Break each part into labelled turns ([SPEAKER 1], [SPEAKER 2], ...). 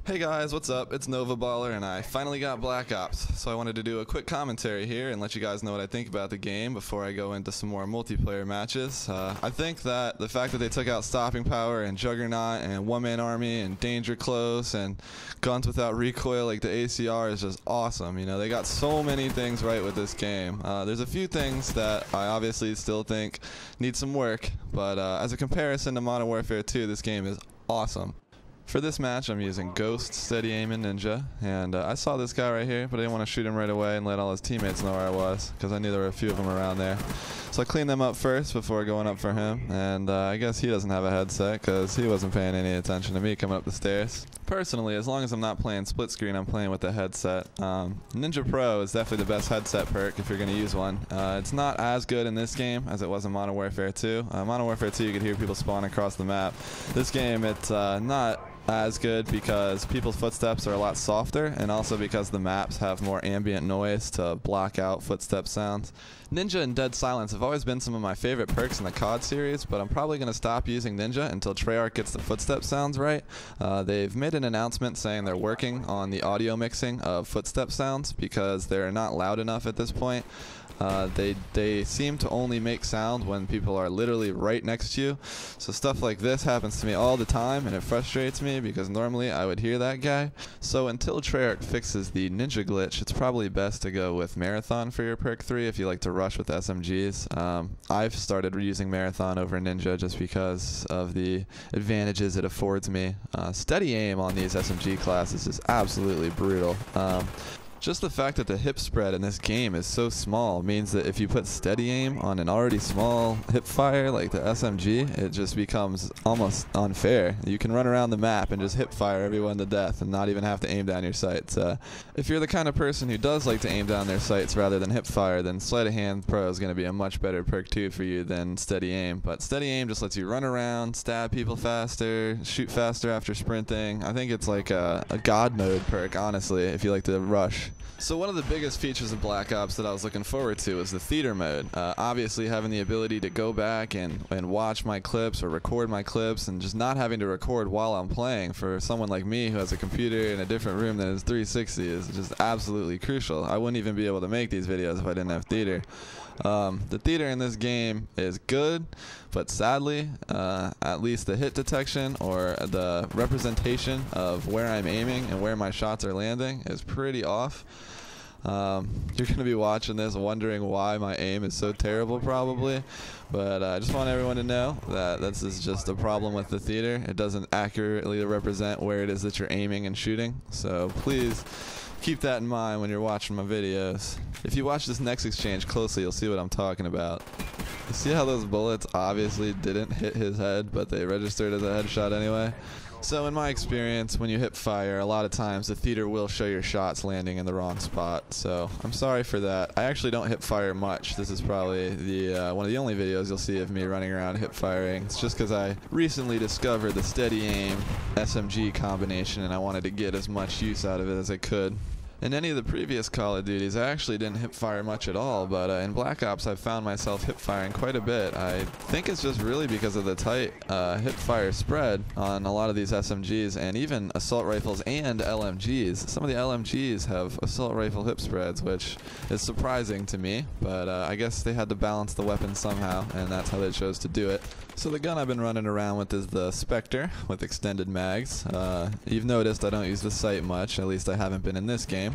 [SPEAKER 1] Hey guys, what's up? It's NoVABaller and I finally got Black Ops, so I wanted to do a quick commentary here and let you guys know what I think about the game before I go into some more multiplayer matches. I think that the fact that they took out Stopping Power and Juggernaut and One Man Army and Danger Close and Guns Without Recoil like the ACR is just awesome. You know, they got so many things right with this game. There's a few things that I obviously still think need some work, but as a comparison to Modern Warfare 2, this game is awesome. For this match, I'm using Ghost, Steady Aim, and Ninja, and I saw this guy right here, but I didn't want to shoot him right away and let all his teammates know where I was, because I knew there were a few of them around there. So I cleaned them up first before going up for him, and I guess he doesn't have a headset, because he wasn't paying any attention to me coming up the stairs. Personally, as long as I'm not playing split screen, I'm playing with a headset. Ninja Pro is definitely the best headset perk if you're going to use one. It's not as good in this game as it was in Modern Warfare 2. Modern Warfare 2, you could hear people spawn across the map. This game, it's not as good because people's footsteps are a lot softer, and also because the maps have more ambient noise to block out footstep sounds. Ninja and Dead Silence have always been some of my favorite perks in the COD series, but I'm probably going to stop using Ninja until Treyarch gets the footstep sounds right. They've made an announcement saying they're working on the audio mixing of footstep sounds because they're not loud enough at this point. They seem to only make sound when people are literally right next to you. So stuff like this happens to me all the time, and it frustrates me because normally I would hear that guy. So until Treyarch fixes the Ninja glitch, it's probably best to go with Marathon for your perk 3 if you like to rush with SMGs. I've started using Marathon over Ninja just because of the advantages it affords me. Steady aim on these SMG classes is absolutely brutal. Just the fact that the hip spread in this game is so small means that if you put steady aim on an already small hip fire like the SMG, it just becomes almost unfair. You can run around the map and just hip fire everyone to death and not even have to aim down your sights. If you're the kind of person who does like to aim down their sights rather than hip fire, then Sleight of Hand Pro is going to be a much better perk 2 for you than steady aim. But steady aim just lets you run around, stab people faster, shoot faster after sprinting. I think it's like a god mode perk, honestly, if you like to rush. So one of the biggest features of Black Ops that I was looking forward to was the theater mode. Obviously having the ability to go back and watch my clips or record my clips and just not having to record while I'm playing for someone like me who has a computer in a different room than his 360 is just absolutely crucial. I wouldn't even be able to make these videos if I didn't have theater. The theater in this game is good, but sadly, at least the hit detection or the representation of where I'm aiming and where my shots are landing is pretty off. You're going to be watching this wondering why my aim is so terrible probably, but I just want everyone to know that this is just a problem with the theater. It doesn't accurately represent where it is that you're aiming and shooting, so please keep that in mind when you're watching my videos. If you watch this next exchange closely, you'll see what I'm talking about. You see how those bullets obviously didn't hit his head, but they registered as a headshot anyway? So in my experience, when you hip fire, a lot of times the theater will show your shots landing in the wrong spot. So I'm sorry for that. I actually don't hip fire much. This is probably the one of the only videos you'll see of me running around hip firing. It's just because I recently discovered the steady aim SMG combination and I wanted to get as much use out of it as I could. In any of the previous Call of Duties, I actually didn't hip fire much at all, but in Black Ops, I've found myself hip firing quite a bit. I think it's just really because of the tight hip fire spread on a lot of these SMGs and even assault rifles and LMGs. Some of the LMGs have assault rifle hip spreads, which is surprising to me, but I guess they had to balance the weapon somehow, and that's how they chose to do it. So the gun I've been running around with is the Spectre with extended mags. You've noticed I don't use the sight much, at least I haven't been in this game.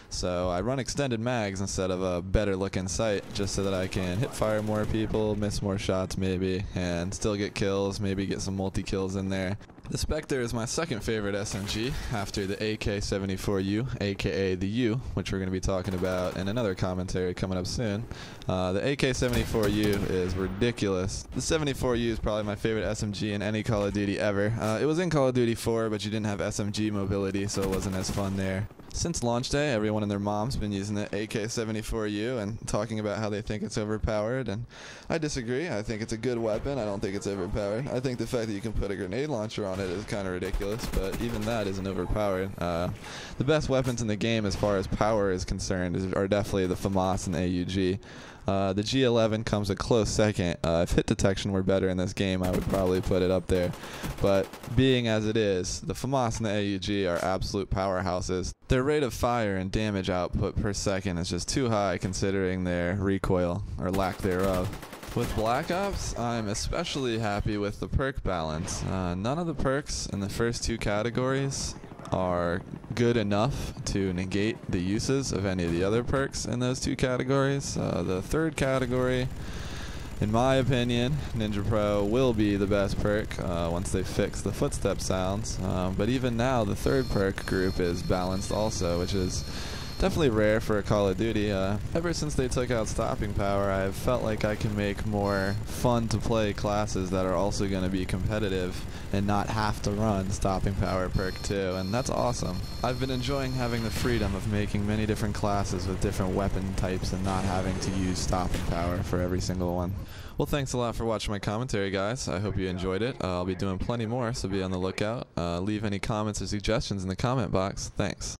[SPEAKER 1] So I run extended mags instead of a better looking sight just so that I can hip fire more people, miss more shots maybe, and still get kills, maybe get some multi-kills in there. The Spectre is my second favorite SMG after the AK-74U, aka the U, which we're going to be talking about in another commentary coming up soon. The AK-74U is ridiculous. The 74U is probably my favorite SMG in any Call of Duty ever. It was in Call of Duty 4, but you didn't have SMG mobility, so it wasn't as fun there. Since launch day, everyone and their mom's been using the AK-74U and talking about how they think it's overpowered, and I disagree. I think it's a good weapon. I don't think it's overpowered. I think the fact that you can put a grenade launcher on it is kind of ridiculous, but even that isn't overpowered. The best weapons in the game as far as power is concerned are definitely the FAMAS and the AUG. The G11 comes a close second. If hit detection were better in this game, I would probably put it up there. But being as it is, the FAMAS and the AUG are absolute powerhouses. Their rate of fire and damage output per second is just too high considering their recoil, or lack thereof. With Black Ops, I'm especially happy with the perk balance. None of the perks in the first two categories are good enough to negate the uses of any of the other perks in those two categories. The third category, in my opinion, Ninja Pro will be the best perk once they fix the footstep sounds. But even now, the third perk group is balanced also, which is definitely rare for a Call of Duty. Ever since they took out stopping power, I've felt like I can make more fun to play classes that are also going to be competitive and not have to run stopping power perk 2, and that's awesome. I've been enjoying having the freedom of making many different classes with different weapon types and not having to use stopping power for every single one. Well, thanks a lot for watching my commentary, guys. I hope you enjoyed it. I'll be doing plenty more, so be on the lookout. Leave any comments or suggestions in the comment box. Thanks.